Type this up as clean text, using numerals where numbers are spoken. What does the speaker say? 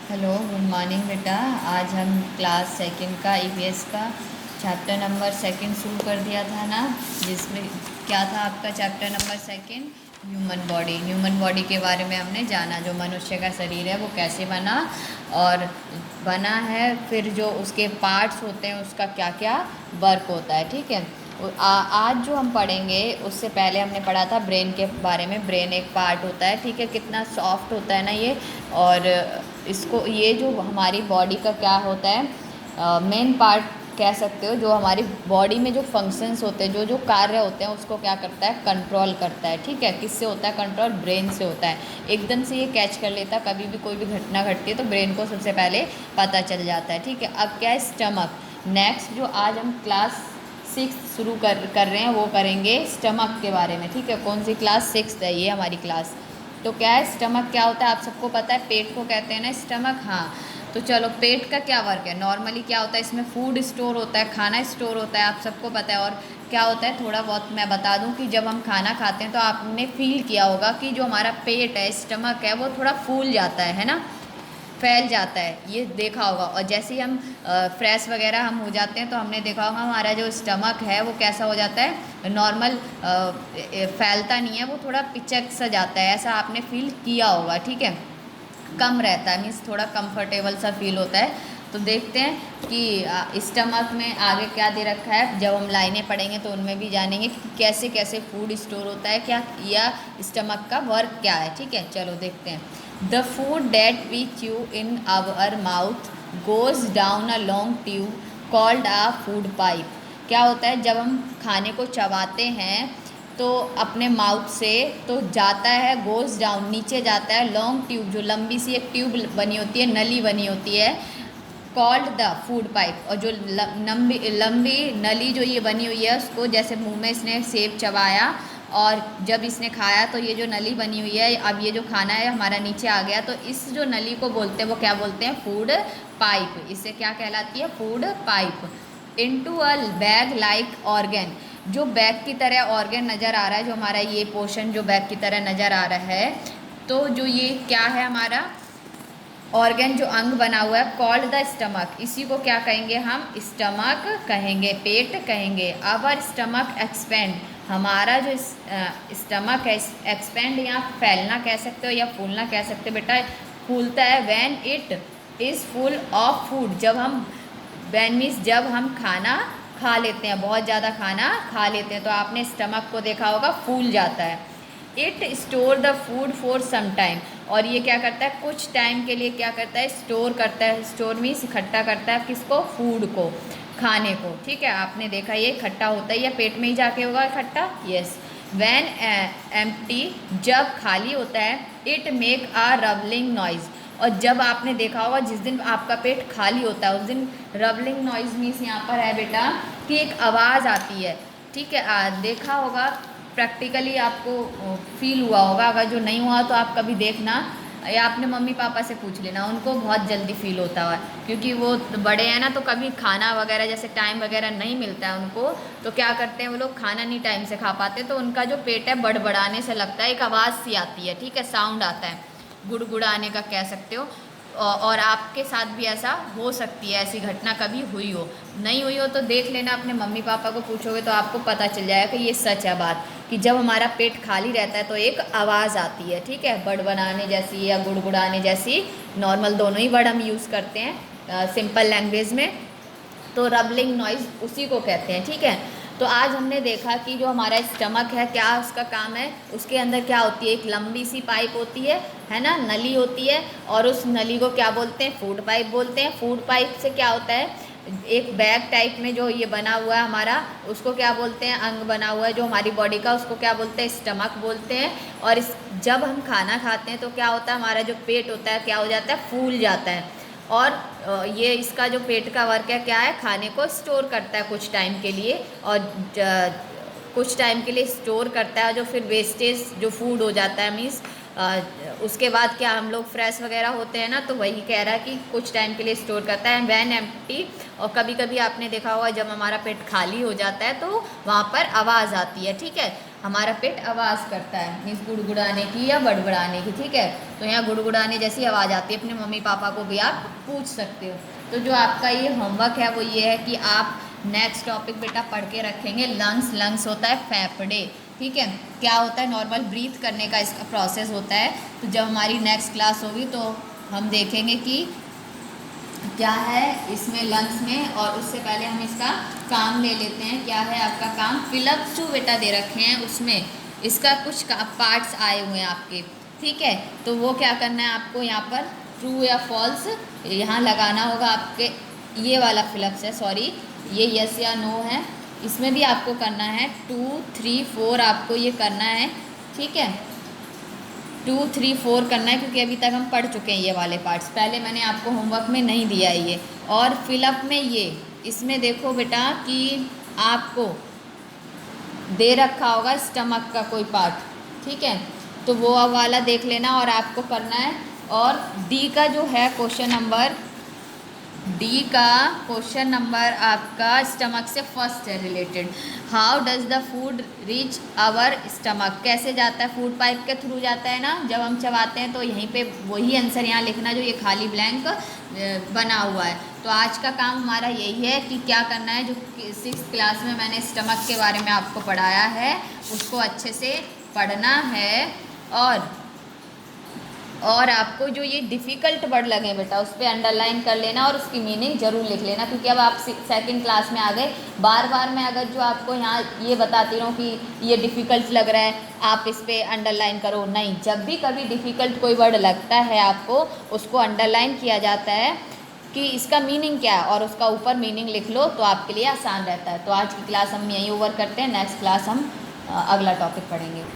Hello, good morning बेटा। आज हम क्लास सेकंड का ईवीएस का चैप्टर नंबर सेकंड शुरू कर दिया था ना, जिसमें क्या था आपका chapter number second, human body के बारे में हमने जाना। जो मनुष्य का शरीर है वो कैसे बना और बना है, फिर जो उसके पार्ट्स होते हैं उसका क्या क्या वर्क होता है। ठीक है। आज जो हम पढ़ेंगे उससे पहले हमने पढ़ा था ब्रेन के बारे में। ब्रेन एक पार्ट होता है, ठीक है, कितना सॉफ्ट होता है ना ये। और इसको, ये जो हमारी बॉडी का क्या होता है, मेन पार्ट कह सकते हो, जो हमारी बॉडी में जो फंक्शंस होते हैं, जो जो कार्य होते हैं, उसको क्या करता है, कंट्रोल करता है। ठीक है। किससे होता है कंट्रोल? ब्रेन से होता है। एकदम से ये कैच कर लेता, कभी भी कोई भी घटना घटती है तो ब्रेन को सबसे पहले पता चल जाता है। ठीक है। अब क्या है, स्टमक। नेक्स्ट जो आज हम क्लास 6 शुरू कर रहे हैं वो करेंगे स्टमक के बारे में। ठीक है। कौन सी क्लास? 6 है ये हमारी क्लास। तो क्या है स्टमक, क्या होता है आप सबको पता है, पेट को कहते हैं ना स्टमक। हाँ, तो चलो पेट का क्या वर्क है। नॉर्मली क्या होता है, इसमें फूड स्टोर होता है, खाना स्टोर होता है, आप सबको पता है। और क्या होता है, थोड़ा बहुत मैं बता दूं कि जब हम खाना खाते हैं तो आपने फील किया होगा कि जो हमारा पेट है, स्टमक है, वो थोड़ा फूल जाता है ना, फैल जाता है, ये देखा होगा। और जैसे ही हम फ्रेश वगैरह हम हो जाते हैं तो हमने देखा होगा हमारा जो स्टमक है वो कैसा हो जाता है, नॉर्मल फैलता नहीं है, वो थोड़ा पिचक सा जाता है, ऐसा आपने फील किया होगा। ठीक है। कम रहता है, मीन्स थोड़ा कंफर्टेबल सा फील होता है। तो देखते हैं कि स्टमक में आगे क्या दे रखा है। जब हम लाइनें पढ़ेंगे तो उनमें भी जानेंगे कि कैसे कैसे फूड स्टोर होता है, क्या, या स्टमक का वर्क क्या है। ठीक है, चलो देखते हैं। The food that we chew in our mouth goes down a long tube called a food pipe. क्या होता है, जब हम खाने को चबाते हैं तो अपने माउथ से तो जाता है, गोज डाउन, नीचे जाता है, लॉन्ग ट्यूब, जो लंबी सी एक ट्यूब बनी होती है, नली बनी होती है, कॉल्ड द फूड पाइप। और जो लंबी लंबी नली जो ये बनी हुई है, उसको जैसे मुंह में इसने सेब चबाया और जब इसने खाया तो ये जो नली बनी हुई है, अब ये जो खाना है हमारा नीचे आ गया, तो इस जो नली को बोलते हैं वो क्या बोलते हैं, फूड पाइप। इसे क्या कहलाती है, food pipe. Into a bag like organ, जो बैग की तरह ऑर्गन नज़र आ रहा है, जो हमारा ये पोर्शन जो बैग की तरह नज़र आ रहा है, तो जो ये क्या है हमारा ऑर्गन, जो अंग बना हुआ है, कॉल्ड द स्टमक। इसी को क्या कहेंगे हम, स्टमक कहेंगे, पेट कहेंगे। अवर स्टमक एक्सपेंड, हमारा जो स्टमक है, एक्सपेंड या फैलना कह सकते हो या फूलना कह सकते हो बेटा, फूलता है when it is full of food, जब हम, व्हेन मीन्स जब हम खाना खा लेते हैं, बहुत ज़्यादा खाना खा लेते हैं तो आपने स्टमक को देखा होगा, फूल जाता है। It store the food for some time, और ये क्या करता है, कुछ टाइम के लिए क्या करता है, स्टोर करता है। स्टोर मीन्स इकट्ठा करता है, किसको, फूड को, खाने को। ठीक है, आपने देखा ये इकट्ठा होता है या पेट में ही जाके होगा इकट्ठा, यस। वैन एम्प्टी, जब खाली होता है, इट मेक आ रबलिंग नॉइज, और जब आपने देखा होगा जिस दिन आपका पेट खाली होता है उस दिन रबलिंग नॉइज मीन्स यहाँ पर है बेटा कि एक आवाज़ आती है। ठीक है, देखा होगा प्रैक्टिकली, आपको फील हुआ होगा। अगर जो नहीं हुआ तो आप कभी देखना या अपने मम्मी पापा से पूछ लेना, उनको बहुत जल्दी फील होता है, क्योंकि वो बड़े हैं ना, तो कभी खाना वगैरह जैसे टाइम वगैरह नहीं मिलता है उनको, तो क्या करते हैं वो लोग, खाना नहीं टाइम से खा पाते, तो उनका जो पेट है बड़बड़ाने से लगता है, एक आवाज़ सी आती है। ठीक है, साउंड आता है, गुड़गुड़ाने का कह सकते हो। और आपके साथ भी ऐसा हो सकती है, ऐसी घटना कभी हुई हो, नहीं हुई हो तो देख लेना, अपने मम्मी पापा को पूछोगे तो आपको पता चल जाएगा कि ये सच है बात, कि जब हमारा पेट खाली रहता है तो एक आवाज़ आती है। ठीक है, बड़बड़ाने जैसी या गुड़गुड़ाने जैसी, नॉर्मल दोनों ही वर्ड हम यूज़ करते हैं सिंपल लैंग्वेज में, तो रबलिंग नॉइज़ उसी को कहते हैं। ठीक है, तो आज हमने देखा कि जो हमारा स्टमक है, क्या उसका काम है, उसके अंदर क्या होती है, एक लंबी सी पाइप होती है ना, नली होती है, और उस नली को क्या बोलते हैं, फूड पाइप बोलते हैं। फूड पाइप से क्या होता है, एक बैग टाइप में जो ये बना हुआ है हमारा, उसको क्या बोलते हैं, अंग बना हुआ है जो हमारी बॉडी का, उसको क्या बोलते हैं, स्टमक बोलते हैं। और जब हम खाना खाते हैं तो क्या होता है, हमारा जो पेट होता है क्या हो जाता है, फूल जाता है। और ये इसका जो पेट का वर्क है क्या है, खाने को स्टोर करता है कुछ टाइम के लिए, और कुछ टाइम के लिए स्टोर करता है, जो फिर वेस्टेज जो फूड हो जाता है, मीन्स उसके बाद क्या हम लोग फ्रेश वगैरह होते हैं ना, तो वही कह रहा है कि कुछ टाइम के लिए स्टोर करता है व्हेन एम्प्टी। और कभी कभी आपने देखा होगा जब हमारा पेट खाली हो जाता है तो वहाँ पर आवाज़ आती है। ठीक है, हमारा पेट आवाज़ करता है, मीन्स गुड़गुड़ाने की या बड़बड़ाने की, ठीक है। तो यहाँ गुड़गुड़ाने जैसी आवाज़ आती है, अपने मम्मी पापा को भी आप पूछ सकते हो। तो जो आपका ये होमवर्क है वो ये है कि आप नेक्स्ट टॉपिक बेटा पढ़ के रखेंगे लंग्स। लंग्स होता है फेफड़े, ठीक है। क्या होता है, नॉर्मल ब्रीथ करने का इसका प्रोसेस होता है। तो जब हमारी नेक्स्ट क्लास होगी तो हम देखेंगे कि क्या है इसमें लंग्स में, और उससे पहले हम इसका काम ले लेते हैं। क्या है आपका काम, फिलअप टू बेटा दे रखे हैं, उसमें इसका कुछ पार्ट्स आए हुए हैं आपके, ठीक है। तो वो क्या करना है आपको, यहाँ पर ट्रू या फॉल्स यहाँ लगाना होगा आपके। ये वाला फिलअप्स है, सॉरी, ये यस या नो है। इसमें भी आपको करना है 2, 3, 4 आपको ये करना है, ठीक है। 2, 3, 4 करना है, क्योंकि अभी तक हम पढ़ चुके हैं ये वाले पार्ट्स। पहले मैंने आपको होमवर्क में नहीं दिया है ये। और फिलअप में ये, इसमें देखो बेटा कि आपको दे रखा होगा स्टमक का कोई पार्ट, ठीक है। तो वो वाला देख लेना और आपको करना है। और डी का जो है क्वेश्चन नंबर, डी का क्वेश्चन नंबर आपका स्टमक से फर्स्ट है related. How does the food reach our stomach, कैसे जाता है, फूड पाइप के थ्रू जाता है ना, जब हम चबाते हैं। तो यहीं पे वही आंसर यहाँ लिखना जो ये खाली ब्लैंक बना हुआ है। तो आज का काम हमारा यही है कि क्या करना है, जो 6th क्लास में मैंने स्टमक के बारे में आपको पढ़ाया है उसको अच्छे से पढ़ना है। और आपको जो ये डिफ़िकल्ट वर्ड लगे बेटा उस पर अंडरलाइन कर लेना और उसकी मीनिंग ज़रूर लिख लेना, क्योंकि अब आप 2nd क्लास में आ गए। बार बार मैं अगर जो आपको यहाँ ये बताती रहूँ कि ये डिफ़िकल्ट लग रहा है, आप इस पर अंडरलाइन करो, नहीं। जब भी कभी डिफ़िकल्ट कोई वर्ड लगता है आपको उसको अंडरलाइन किया जाता है कि इसका मीनिंग क्या है, और उसका ऊपर मीनिंग लिख लो तो आपके लिए आसान रहता है। तो आज की क्लास हम यहीं ओवर करते हैं, नेक्स्ट क्लास हम अगला टॉपिक पढ़ेंगे।